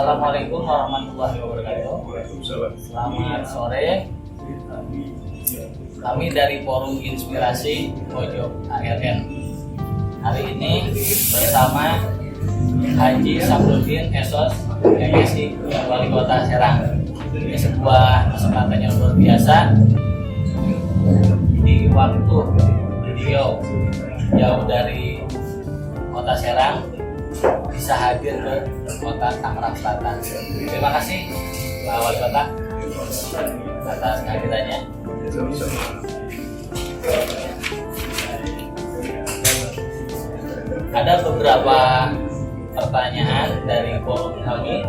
Assalamualaikum warahmatullahi wabarakatuh. Selamat sore. Kami dari Forum Inspirasi Pojok ARN. Hari ini bersama Haji Samsudin Esos, MSI Wali Kota Serang. Ini sebuah kesempatan yang luar biasa di waktu beliau jauh dari Kota Serang bisa hadir ke Kota Tangerang Selatan. Terima kasih Pak Wali Kota atas kehadirannya. Ada beberapa pertanyaan dari forum kami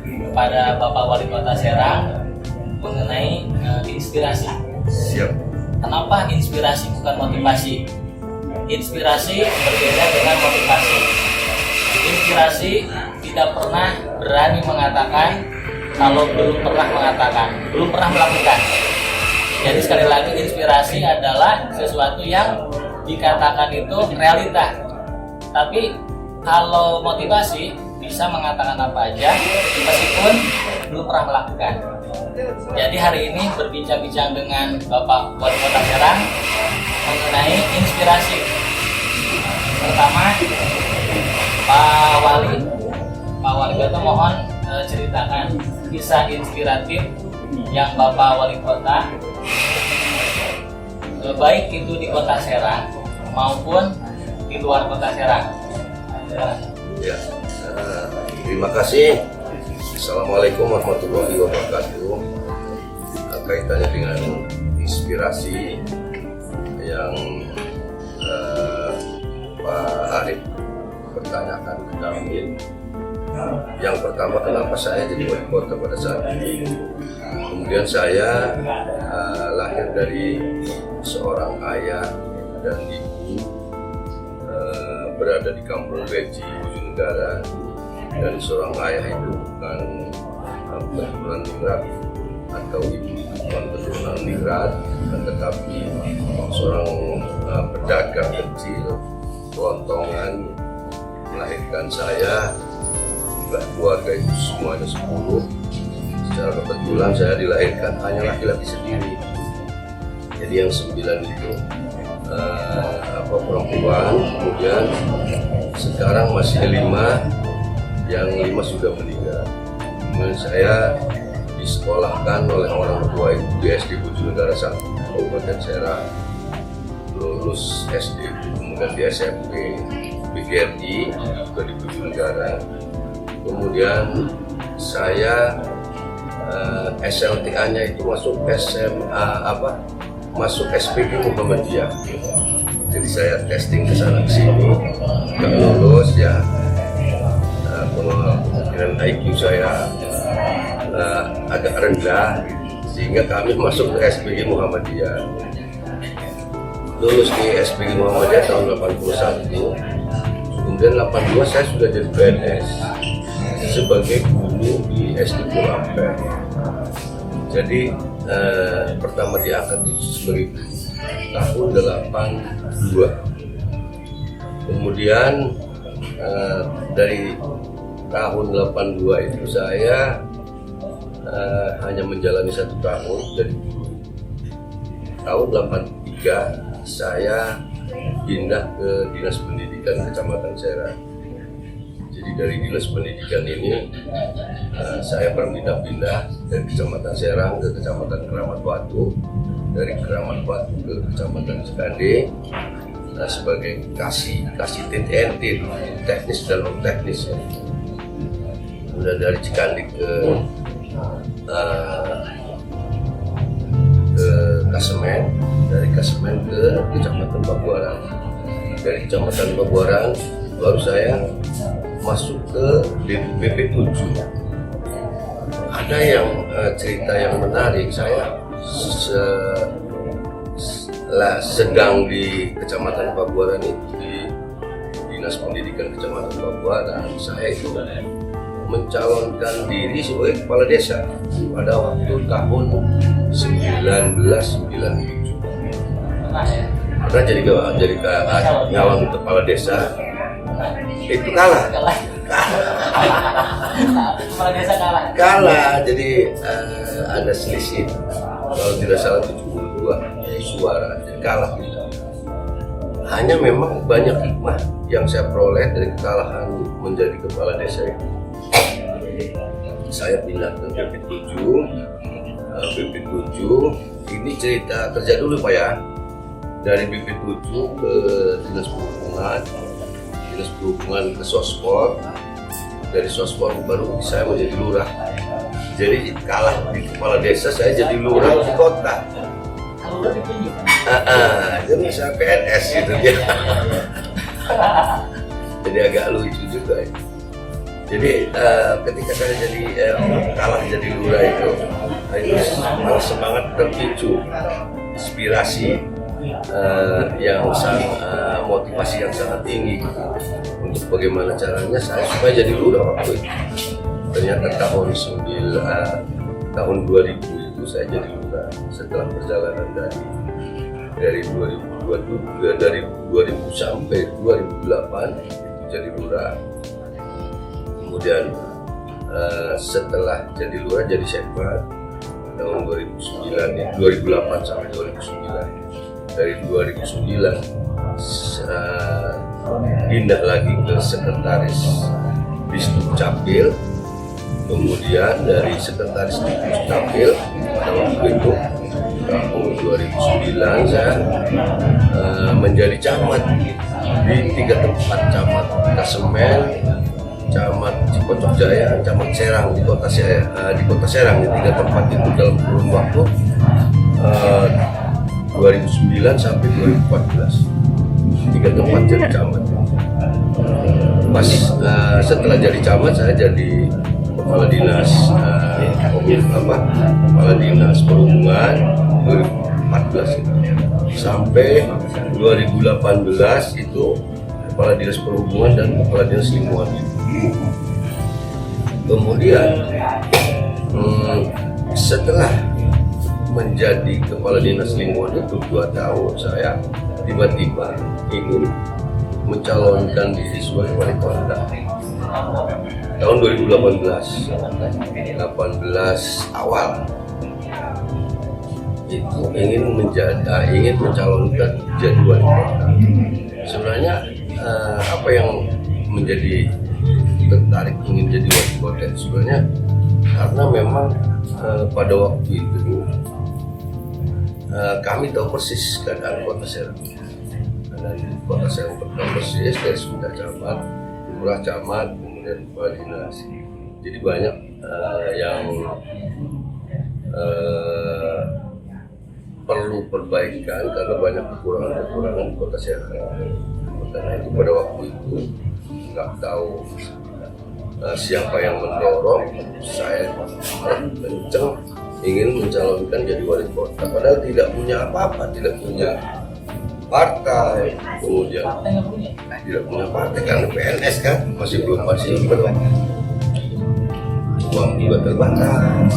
kepada Bapak Wali Kota Serang mengenai inspirasi. Siap. Kenapa inspirasi bukan motivasi? Inspirasi berbeda dengan motivasi. Inspirasi tidak pernah berani mengatakan kalau belum pernah mengatakan, belum pernah melakukan. Jadi sekali lagi, inspirasi adalah sesuatu yang dikatakan itu realita. Tapi kalau motivasi bisa mengatakan apa aja meskipun belum pernah melakukan. Jadi hari ini berbincang-bincang dengan Bapak Wali Kota Serang mengenai inspirasi. Pertama, Pak Wali Kota mohon ceritakan kisah inspiratif yang Bapak Wali Kota baik itu di Kota Serang maupun di luar Kota Serang. Ya, terima kasih. Assalamualaikum warahmatullahi wabarakatuh. Kaitannya dengan inspirasi yang Pak Arif pertanyakan ke kami. Yang pertama, kenapa saya jadi wali kota pada saat ini? Kemudian saya lahir dari seorang ayah dan ibu berada di Kampung Beji, Bojonegara, dan seorang ayah itu bukan keturunan ningrat atau ibu itu bukan keturunan ningrat, tetapi seorang pedagang kecil kelontongan melahirkan saya. Keluarga itu semuanya 10. Secara kebetulan saya dilahirkan hanya laki-laki sendiri. Jadi yang 9 itu perempuan. Kemudian sekarang masih 5, yang 5 sudah meninggal. Kemudian saya disekolahkan oleh orang tua itu di SD Bojonegara 1, Kabupaten Serang. Lulus SD, kemudian di SMP BGRI juga di Bojonegara. Kemudian saya SLTA-nya itu masuk masuk SPG Muhammadiyah. Jadi saya testing ke sana ke sini, nggak lulus ya. Kemungkinan IQ saya agak rendah, sehingga kami masuk ke SPG Muhammadiyah. Lulus di SPG Muhammadiyah tahun 81. Kemudian 82 saya sudah jadi PNS sebagai guru di SD Purampel. Jadi pertama diangkat di 2000 tahun 82. Kemudian dari tahun 82 itu saya hanya menjalani 1 tahun jadi guru. Tahun 83 saya pindah ke Dinas Pendidikan Kecamatan Serang. Jadi dari Dinas Pendidikan ini saya berpindah-pindah dari Kecamatan Serang ke Kecamatan Keramat Batu, dari Keramat Batu ke Kecamatan Cikande sebagai kasih TTNT, teknis dan non teknis. Kemudian dari Cikande ke Kasemen, dari Kasemen ke Kecamatan Pabuaran, dari Kecamatan Pabuaran baru saya masuk ke BP 7. Ada yang cerita yang menarik, saya sedang di Kecamatan Pabuaran itu di Dinas Pendidikan Kecamatan Pabuaran, saya itu mencalonkan diri sebagai kepala desa pada waktu tahun 1997. Pernah jadi nyalon kepala desa, itu kalah. Kepala desa kalah. Kalah, jadi ada selisih kalau tidak salah 72 suara, jadi kalah. Hanya memang banyak hikmah yang saya peroleh dari kekalahan menjadi kepala desa itu. Saya pindah ke BP7, BP7 ini cerita kerja dulu Pak ya. Dari BP7 ke Dinas Perhubungan ke Sospor, dari Sospor baru saya menjadi lurah. Jadi kalah di kepala desa, saya jadi lurah di kota. Lurah ditunjuk. Jadi saya PNS gitu ya. Jadi agak lucu juga ya. Jadi ketika saya jadi kalah jadi lurah itu malah semangat terpicu, inspirasi yang sangat motivasi yang sangat tinggi untuk bagaimana caranya saya supaya jadi lurah waktu itu. Ternyata tahun 2000 itu saya jadi lurah setelah perjalanan dari 2000 sampai 2008 itu jadi lurah. Kemudian setelah jadi lurah jadi sekbat tahun 2008 sampai 2009. Dari 2009 pindah lagi ke sekretaris Disduk Capil. Kemudian dari sekretaris Disduk Capil pada waktu itu tahun 2009 saya menjadi camat di 3 tempat, camat Kasemen, camat Cipocok Jaya, camat Serang di kota Serang. Di 3 tempat itu dalam kurun waktu 2009 sampai 2014, 3 tempat jadi camat. Pas setelah jadi camat saya jadi kepala dinas kepala dinas perhubungan 2014 itu. Sampai 2018 itu kepala dinas perhubungan dan kepala dinas lingkungan. Kemudian setelah menjadi kepala dinas lingkungan itu 2 tahun, saya tiba-tiba ingin mencalonkan diri sebagai wali kota. Tahun 2018 awal itu ingin mencalonkan jadi wali kota. Sebenarnya apa yang menjadi tertarik ingin jadi wali kota sebenarnya karena memang pada waktu itu kami tahu persis keadaan kota Serang. Dan kota Serang tahu persis dari sudah camat, lurah camat, kemudian kepala dinas. Jadi banyak yang perlu perbaikan karena banyak kekurangan di kota Serang. Karena itu pada waktu itu nggak tahu siapa yang mendorong saya kenceng ingin mencalonkan jadi wali kota, padahal tidak punya apa-apa, tidak punya partai, kemudian tidak punya partai karena PNS kan masih belum uang juga terbatas.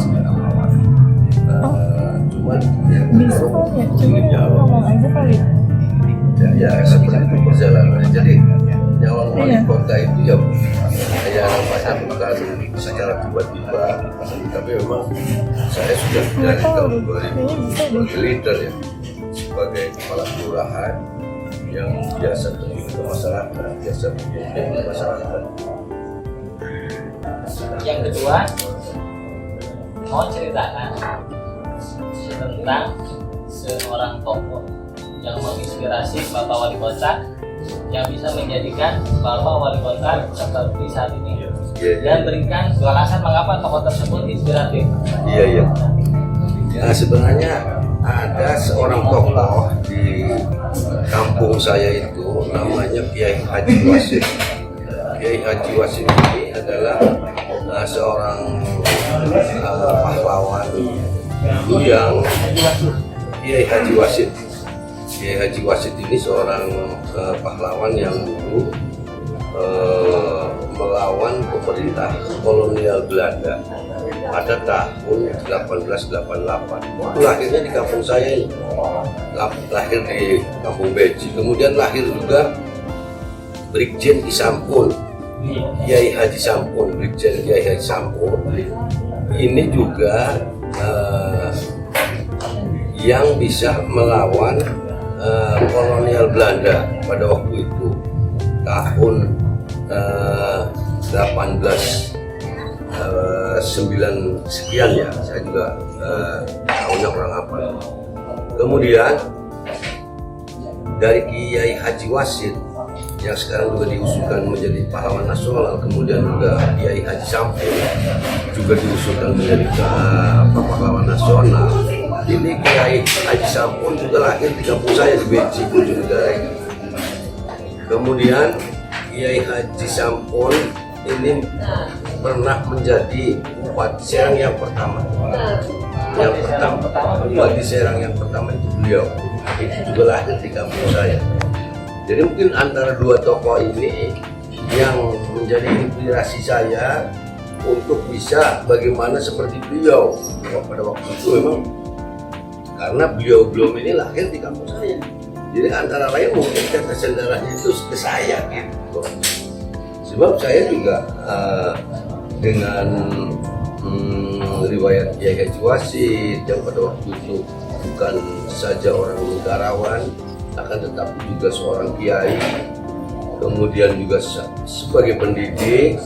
Cuman ingin nyalon ya seperti itu perjalanannya. Jadi nyalon wali kota itu ya nampaknya bukan secara tiba-tiba, tapi memang saya sudah dari tahun 2000 sebagai leader ya, sebagai kepala kelurahan yang biasa terjun ke masyarakat, biasa memimpin masyarakat. Yang kedua, mau ceritakan tentang seorang tokoh yang menginspirasi Bapak Wali Kota, yang bisa menjadikan Bapak Wali Kota seperti saat ini. Dan berikan alasan mengapa tokoh tersebut inspiratif. Iya. Nah, sebenarnya ada seorang tokoh di kampung saya itu namanya Kiai Haji Wasid. Kiai Haji Wasid ini adalah seorang pahlawan yang Kiai Haji Wasid. Kiai Haji Wasid ini seorang pahlawan yang dulu melawan pemerintah kolonial Belanda pada tahun 1888. Itu lahirnya di kampung saya ini, lahir di Kampung Beji. Kemudian lahir juga Brigjen Isampul Kiai Haji Sampun, Brigjen Kiai Haji Sampun ini juga yang bisa melawan kolonial Belanda pada waktu itu tahun 1809 sekian ya, saya juga tahunnya kurang apa. Kemudian dari Kiai Haji Wasid yang sekarang juga diusulkan menjadi pahlawan nasional, kemudian juga Kiai Haji Sampun juga diusulkan menjadi pahlawan nasional. Ini Kiai Haji Sampun juga lahir di kampung saya di Beji, Bojonegoro. Kemudian Kiai Haji Sampun ini pernah menjadi Bupati Serang yang pertama. Bupati Serang yang pertama itu beliau. Itu juga lahir di kampung saya. Jadi mungkin antara dua tokoh ini yang menjadi inspirasi saya untuk bisa bagaimana seperti beliau. Pada waktu itu memang karena beliau belum ini lahir di kampung saya. Jadi antara lain mungkin tetesan darahnya itu ke saya gitu. Sebab saya juga dengan riwayat Kiai Haji Wasid yang pada waktu itu bukan saja orang negarawan, akan tetapi juga seorang kiai, kemudian juga sebagai pendidik,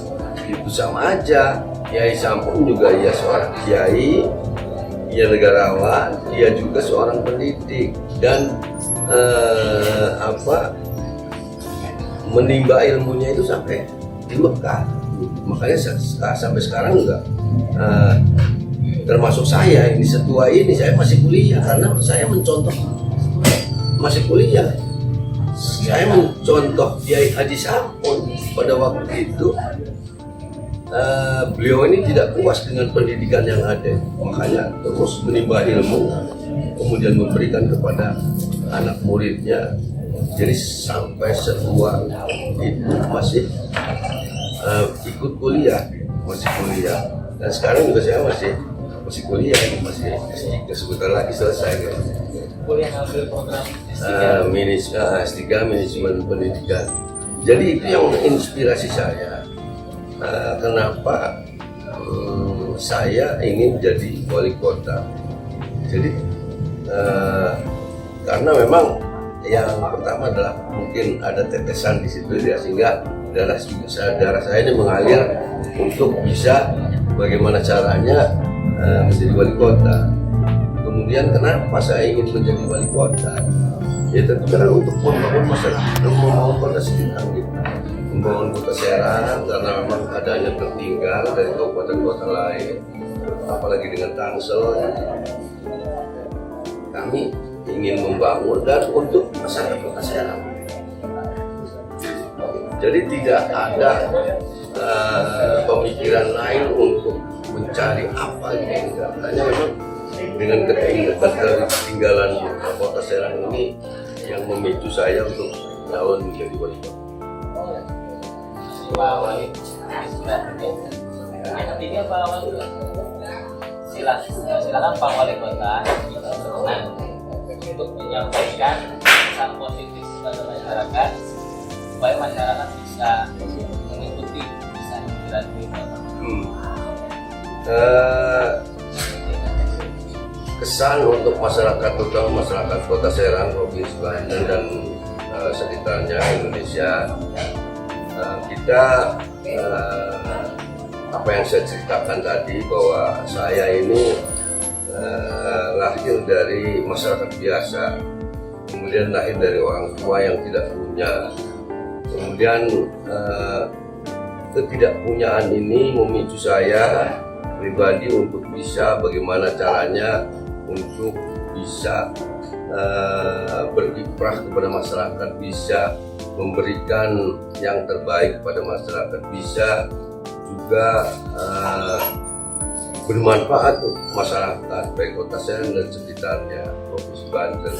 itu sama aja. Kiai Sampun juga ia seorang kiai, ia negarawan, ia juga seorang pendidik dan menimba ilmunya itu sampai di Mekah. Makanya sampai sekarang juga termasuk saya ini setua ini saya masih kuliah karena saya mencontoh masih kuliah. Saya mencontoh Kiai Haji Sampun pada waktu itu. Beliau ini tidak puas dengan pendidikan yang ada, makanya terus menimba ilmu, kemudian memberikan kepada anak muridnya. Jadi sampai setua itu masih ikut kuliah, masih kuliah. Dan sekarang juga saya masih kuliah, masih sebentar lagi selesai. Kuliah ngambil program S3 manajemen pendidikan. Jadi itu yang menginspirasi saya. Kenapa saya ingin jadi wali kota? Jadi karena memang yang pertama adalah mungkin ada tetesan di situ ya, sehingga darah saya ini mengalir untuk bisa bagaimana caranya menjadi wali kota. Kemudian kenapa saya ingin menjadi wali kota? Ya tentu karena untuk membangun masyarakat, membangun kota sekitar kita, membangun kota Serang, karena memang adanya tertinggal dari kabupaten kota lain, apalagi dengan Tangsel. Kami ingin membangun dan untuk masyarakat kota Serang. Jadi tidak ada pemikiran lain untuk mencari apa gitu. Hanya memang dengan ketertinggalan kota Serang ini yang memicu saya untuk calon menjadi wali kota. Pak Wali, yang ketiga Pak Wali, silakan Pak Wali Kota berkenan untuk menyampaikan pesan positif kepada masyarakat supaya masyarakat bisa mengikuti, bisa inspirasi. Kesan untuk masyarakat, terutama masyarakat Kota Serang, Provinsi Banten dan sekitarnya Indonesia, kita apa yang saya ceritakan tadi bahwa saya ini lahir dari masyarakat biasa, kemudian lahir dari orang tua yang tidak punya, kemudian ketidakpunyaan ini memicu saya pribadi untuk bisa bagaimana caranya untuk bisa berkiprah kepada masyarakat, bisa memberikan yang terbaik kepada masyarakat, bisa juga bermanfaat untuk masyarakat baik Kota Serang dan sekitarnya, Provinsi Banten.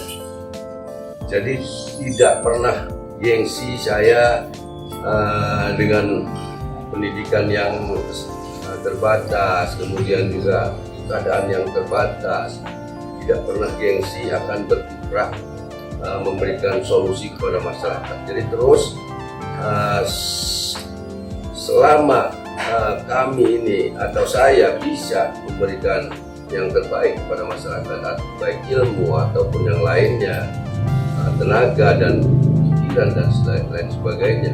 Jadi tidak pernah gengsi saya dengan pendidikan yang terbatas, kemudian juga keadaan yang terbatas. Tidak pernah gengsi akan berkiprah memberikan solusi kepada masyarakat. Jadi terus selama kami ini atau saya bisa memberikan yang terbaik kepada masyarakat, baik ilmu ataupun yang lainnya, tenaga dan pikiran dan lain sebagainya,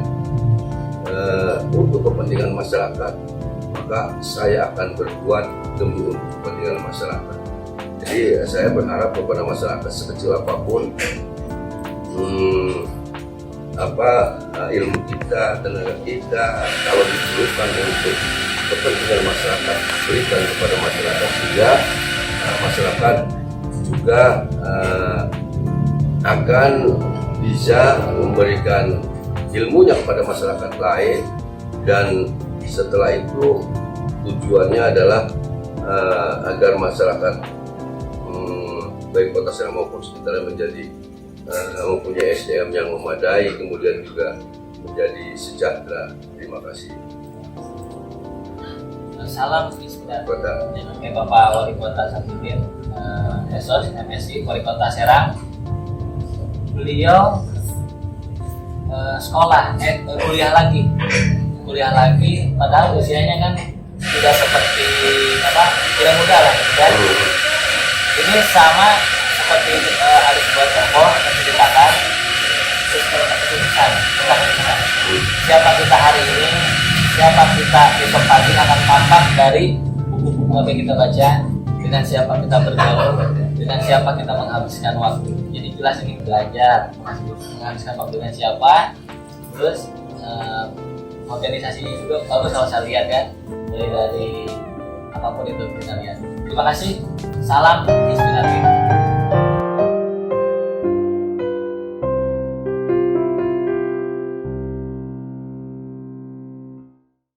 untuk kepentingan masyarakat, maka saya akan berbuat demi untuk kepentingan masyarakat. Jadi saya berharap kepada masyarakat sekecil apapun ilmu kita, tenaga kita, kalau diperlukan untuk kepentingan masyarakat, berikan kepada masyarakat, sehingga masyarakat juga akan bisa memberikan ilmunya kepada masyarakat lain, dan setelah itu tujuannya adalah agar masyarakat baik Kota Serang maupun sekitarnya menjadi mempunyai SDM yang memadai, kemudian juga menjadi sejahtera. Terima kasih. Salam inspiratif Kota. dari Bapak Wali Kota Samsudin, Esos MSI Wali Kota Serang. Beliau kuliah lagi, padahal usianya kan tidak seperti tidak muda lah, kan? Ini sama seperti Aris buat tokoh menceritakan kesuksesan. Siapa kita hari ini, siapa kita besok pagi akan tampak dari buku-buku apa yang kita baca, dengan siapa kita bergaul, dengan siapa kita menghabiskan waktu. Jadi jelas ini belajar menghabiskan waktu dengan siapa, terus organisasinya juga bagus kalau saya lihat kan, dari apapun itu kita lihat. Terima kasih, salam inspiratif.